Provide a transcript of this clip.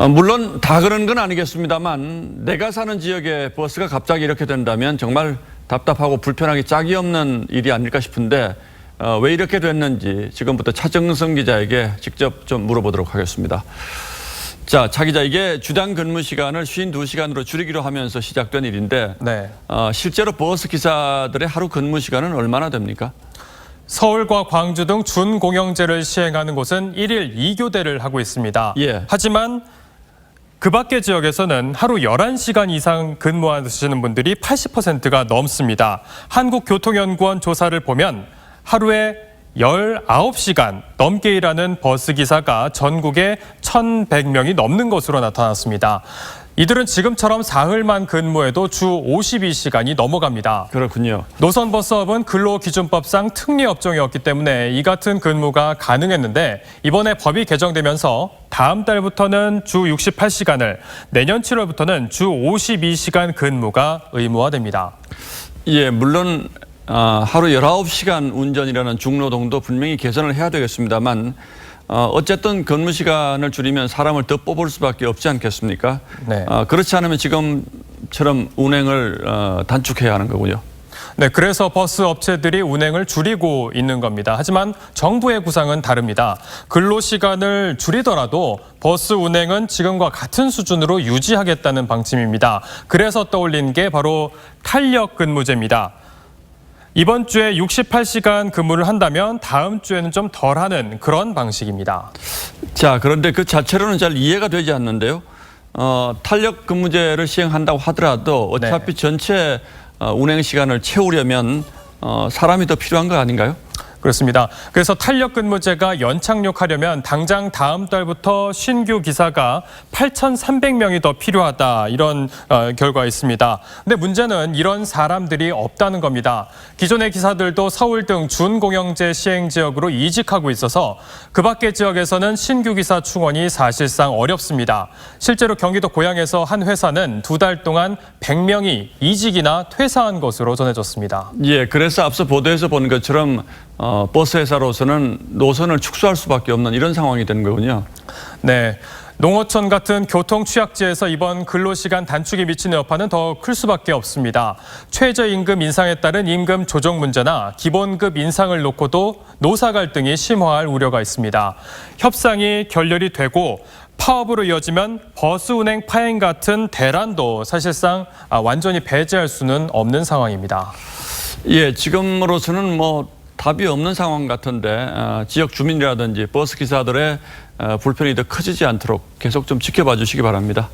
물론 다 그런 건 아니겠습니다만 내가 사는 지역에 버스가 갑자기 이렇게 된다면 정말 답답하고 불편하기 짝이 없는 일이 아닐까 싶은데 왜 이렇게 됐는지 지금부터 차정성 기자에게 직접 좀 물어보도록 하겠습니다. 자, 차 기자, 이게 주당 근무 시간을 52시간으로 줄이기로 하면서 시작된 일인데 실제로 버스 기사들의 하루 근무 시간은 얼마나 됩니까? 서울과 광주 등 준공영제를 시행하는 곳은 1일 2교대를 하고 있습니다. 하지만 그 밖의 지역에서는 하루 11시간 이상 근무하시는 분들이 80%가 넘습니다. 한국교통연구원 조사를 보면 하루에 19시간 넘게 일하는 버스기사가 전국에 1,100명이 넘는 것으로 나타났습니다. 이들은 지금처럼 사흘만 근무해도 주 52시간이 넘어갑니다. 그렇군요. 노선버스업은 근로기준법상 특례업종이었기 때문에 이 같은 근무가 가능했는데 이번에 법이 개정되면서 다음 달부터는 주 68시간을, 내년 7월부터는 주 52시간 근무가 의무화됩니다. 예, 물론 하루 19시간 운전이라는 중노동도 분명히 개선을 해야 되겠습니다만 어쨌든 근무 시간을 줄이면 사람을 더 뽑을 수밖에 없지 않겠습니까? 그렇지 않으면 지금처럼 운행을 단축해야 하는 거군요. 네, 그래서 버스 업체들이 운행을 줄이고 있는 겁니다. 하지만 정부의 구상은 다릅니다. 근로시간을 줄이더라도 버스 운행은 지금과 같은 수준으로 유지하겠다는 방침입니다. 그래서 떠올린 게 바로 탄력근무제입니다. 이번 주에 68시간 근무를 한다면 다음 주에는 좀 덜하는 그런 방식입니다. 자, 그런데 그 자체로는 잘 이해가 되지 않는데요. 탄력 근무제를 시행한다고 하더라도 어차피 전체 운행 시간을 채우려면 사람이 더 필요한 거 아닌가요? 그렇습니다. 그래서 탄력근무제가 연착륙하려면 당장 다음 달부터 신규 기사가 8,300명이 더 필요하다, 이런 결과가 있습니다. 근데 문제는 이런 사람들이 없다는 겁니다. 기존의 기사들도 서울 등 준공영제 시행 지역으로 이직하고 있어서 그 밖의 지역에서는 신규 기사 충원이 사실상 어렵습니다. 실제로 경기도 고양에서 한 회사는 2달 동안 100명이 이직이나 퇴사한 것으로 전해졌습니다. 예, 그래서 앞서 보도에서 본 것처럼 버스 회사로서는 노선을 축소할 수밖에 없는 이런 상황이 되는 거군요. 네. 농어촌 같은 교통 취약지에서 이번 근로시간 단축이 미치는 여파는 더 클 수밖에 없습니다. 최저임금 인상에 따른 임금 조정 문제나 기본급 인상을 놓고도 노사 갈등이 심화할 우려가 있습니다. 협상이 결렬이 되고 파업으로 이어지면 버스 운행 파행 같은 대란도 사실상 완전히 배제할 수는 없는 상황입니다. 예, 지금으로서는 답이 없는 상황 같은데 지역 주민이라든지 버스 기사들의 불편이 더 커지지 않도록 계속 좀 지켜봐 주시기 바랍니다.